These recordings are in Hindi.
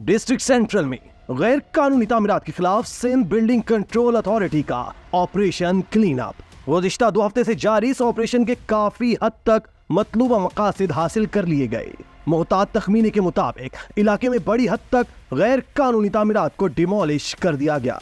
डिस्ट्रिक्ट सेंट्रल में गैर कानूनी तामीरात के खिलाफ सिंध बिल्डिंग कंट्रोल अथॉरिटी का ऑपरेशन क्लीन अप। गुज़िश्ता 2 हफ्ते से जारी इस ऑपरेशन के काफी हद तक मतलूबा मकासद हासिल कर लिए गए। मोहतात तखमीने के मुताबिक इलाके में बड़ी हद तक गैर कानूनी तामीरात को डिमोलिश कर दिया गया।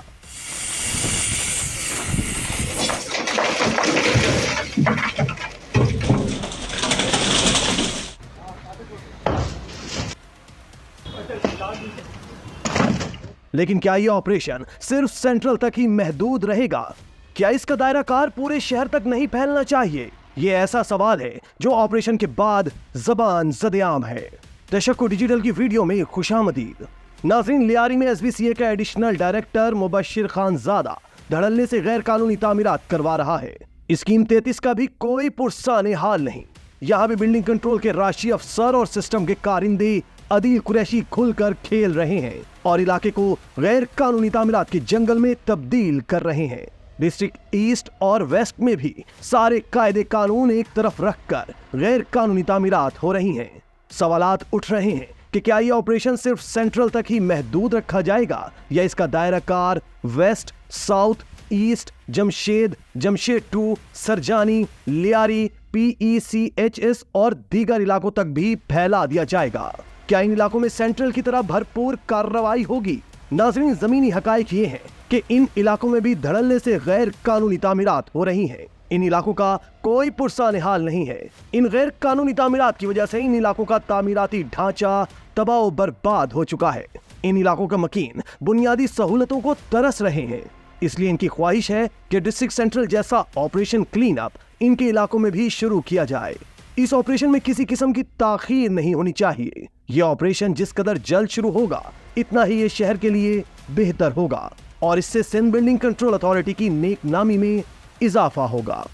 लेकिन क्या यह ऑपरेशन सिर्फ सेंट्रल तक ही महदूद रहेगा? क्या इसका दायरा कार पूरे शहर तक नहीं फैलना चाहिए? यह ऐसा सवाल है जो ऑपरेशन के बाद ज़बान ज़द-ए-आम है। तशक्कुर डिजिटल की वीडियो में खुशामदीद। नाज़रीन, लियारी में एसबीसीए का एडिशनल डायरेक्टर मुबश्शिर खानजादा धड़ल्ले से गैर कानूनी तामीरात करवा रहा है। स्कीम 33 का भी कोई पुरसाने हाल नहीं। यहाँ भी बिल्डिंग कंट्रोल के राशि अफसर और सिस्टम के कारिंदे अदील कुरैशी खुलकर खेल रहे हैं और इलाके को गैर कानूनी तामीरात के जंगल में तब्दील कर रहे हैं। डिस्ट्रिक्ट ईस्ट और वेस्ट में भी सारे कायदे कानून एक तरफ रखकर गैर कानूनी तामीरात हो रही हैं। सवालात उठ रहे हैं कि क्या यह ऑपरेशन सिर्फ सेंट्रल तक ही महदूद रखा जाएगा या इसका दायरा कार west, south, east, Jamshed, Jamshed 2, Surjani, Lyari, PECHS और दीगर इलाकों तक भी फैला दिया जाएगा। क्या इन इलाकों में सेंट्रल की तरह भरपूर कार्रवाई होगी? नाज़रीन, जमीनी हकाइक ये हैं कि इन इलाकों में भी धड़ल्ले से गैर कानूनी तामीरात हो रही हैं। इन इलाकों का कोई पुरसाने हाल नहीं है। इन गैर कानूनी तामीरात की वजह से इन इलाकों का तामीराती ढांचा तबाह बर्बाद हो चुका है। इन इलाकों का मकीन बुनियादी सहूलतों को तरस रहे हैं। इसलिए इनकी ख्वाहिश है कि डिस्ट्रिक्ट सेंट्रल जैसा ऑपरेशन क्लीन अप इनके इलाकों में भी शुरू किया जाए। इस ऑपरेशन में किसी किस्म की ताखीर नहीं होनी चाहिए। यह ऑपरेशन जिस कदर जल्द शुरू होगा इतना ही ये शहर के लिए बेहतर होगा और इससे सिंध बिल्डिंग कंट्रोल अथॉरिटी की नेकनामी में इजाफा होगा।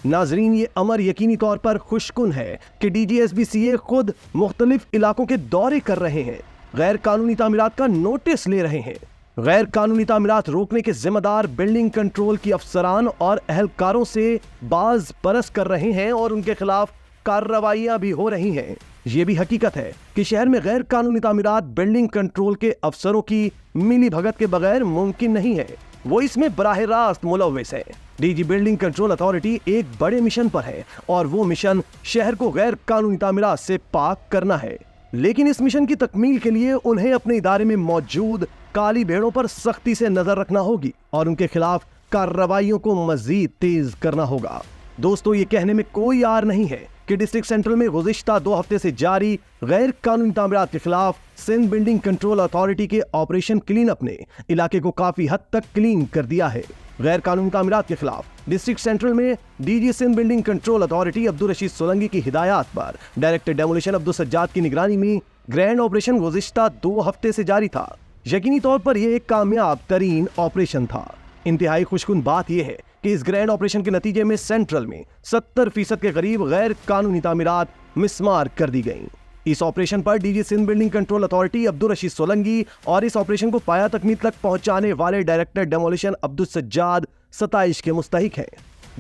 नाजरीन, ये अमर यकीनी तौर पर खुशकुन है कि DGSBCA खुद मुख्तलिफ इलाकों के दौरे कर रहे हैं, गैर कानूनी तामीरात का नोटिस ले रहे हैं। गैर कानूनी तामीरात रोकने के जिम्मेदार बिल्डिंग कंट्रोल की अफसरान और अहलकारों से बाज परस कर रहे हैं और उनके खिलाफ कार्रवाइयां भी हो रही हैं। ये भी हकीकत है कि शहर में गैर कानूनी तामीरात बिल्डिंग कंट्रोल के अफसरों की मिली भगत के बगैर मुमकिन नहीं है। वो इसमें बराह रास्त मुलव्विस है। DG बिल्डिंग कंट्रोल अथॉरिटी एक बड़े मिशन पर है और वो मिशन शहर को गैर कानूनी तामीरात से पाक करना है। लेकिन इस मिशन की तकमील के लिए उन्हें अपने इदारे में मौजूद काली भेड़ों पर सख्ती से नजर रखना होगी और उनके खिलाफ कार्रवाइयों को मजीद तेज करना होगा। दोस्तों, ये कहने में कोई यार नहीं है कि डिस्ट्रिक्ट सेंट्रल में गुज़िश्ता 2 हफ्ते से जारी गैर कानूनी तामीरात के खिलाफ सिंध बिल्डिंग कंट्रोल अथॉरिटी के ऑपरेशन क्लीन अप ने इलाके को काफी हद तक क्लीन कर दिया है। गैर कानूनी तामीरात के खिलाफ डिस्ट्रिक्ट सेंट्रल में DG Sindh building control authority Abdul Rashid Solanki की हिदायत पर डायरेक्टर डेमोलिशन अब्दुल सज्जाद की निगरानी में ग्रैंड ऑपरेशन गुज़िश्ता 2 हफ्ते से जारी था। यकीनी तौर पर यह एक कामयाब तरीन ऑपरेशन था। इंतहाई खुशकुन बात यह है कि इस ग्रैंड ऑपरेशन के नतीजे में सेंट्रल में 70% के करीब गैर कानूनी तामीरात मिसमार कर दी गईं। इस ऑपरेशन पर DG Sindh building control authority Abdul Rashid Solanki और इस ऑपरेशन को पाया तकमील तक पहुंचाने वाले डायरेक्टर डेमोलिशन अब्दुल सज्जाद सताइश के मुस्तहिक हैं।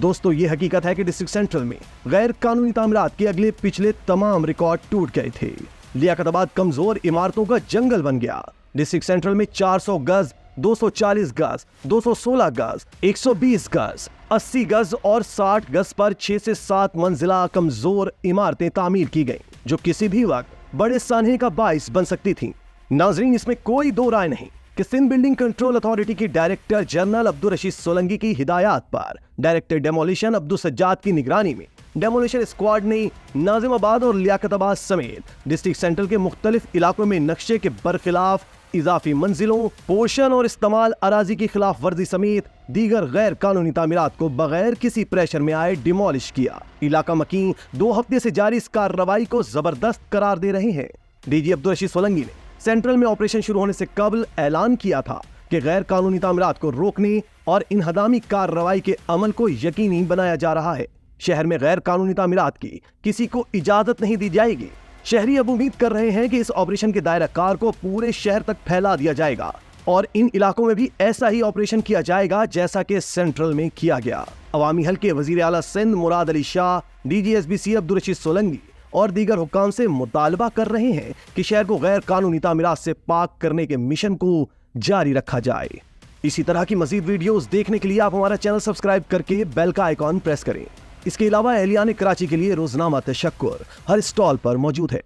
दोस्तों, ये हकीकत है कि डिस्ट्रिक्ट सेंट्रल में गैर कानूनी तामीरात के अगले पिछले तमाम रिकॉर्ड टूट गए थे। लियाकताबाद कमजोर इमारतों का जंगल बन गया। डिस्ट्रिक्ट सेंट्रल में 400 गज, 240 गज, 216 गज, 120 गज, 80 गज और 60 गज पर 6 से 7 मंजिला कमजोर इमारतें तामीर की गईं, जो किसी भी वक्त बड़े सान्हे का बाइस बन सकती थीं। नाजरीन, इसमें कोई दो राय नहीं कि सिंध बिल्डिंग कंट्रोल अथॉरिटी की डायरेक्टर जनरल अब्दुल रशीद सोलंकी की हिदायत पर डायरेक्टर डेमोलिशन अब्दुल सज्जाद की निगरानी में डेमोलिशन स्क्वाड ने नाजिमाबाद और लियाकताबाद समेत डिस्ट्रिक्ट सेंट्रल के मुख्तलिफ इलाकों में नक्शे के बरखिलाफ इजाफी मंजिलों, पोर्शन और इस्तेमाल अराजी की खिलाफ वर्जी समेत दीगर गैर कानूनी तामीरात को बगैर किसी प्रेशर में आए डिमोलिश किया। इलाका मकीन 2 हफ्ते से जारी इस कार्रवाई को जबरदस्त करार दे रहे हैं। DG अब्दुल रशीद सोलंकी ने सेंट्रल में ऑपरेशन शुरू होने से कबल ऐलान किया था कि गैर कानूनी तामीरात को रोकने और इनहदामी कार्रवाई के अमल को यकीनी बनाया जा रहा है। शहर में गैर कानूनी तामीरात की किसी को इजाजत नहीं दी जाएगी। शहरी अब उम्मीद कर रहे हैं कि इस ऑपरेशन के दायरा कार को पूरे शहर तक फैला दिया जाएगा और इन इलाकों में भी ऐसा ही ऑपरेशन किया जाएगा जैसा कि सेंट्रल में किया गया। अवामी हल्के वजीर आला सिंध मुराद अली शाह, DGSBCA अब्दुल रशीद सोलंकी और दीगर हुक्काम से मुतालबा कर रहे हैं कि शहर को गैर कानूनी तामीरात से पाक करने के मिशन को जारी रखा जाए। इसी तरह की मजीद वीडियोस देखने के लिए आप हमारा चैनल सब्सक्राइब करके बेल का आइकॉन प्रेस करें। इसके अलावा एहलियान कराची के लिए रोजनामा तशक्कुर हर स्टॉल पर मौजूद है।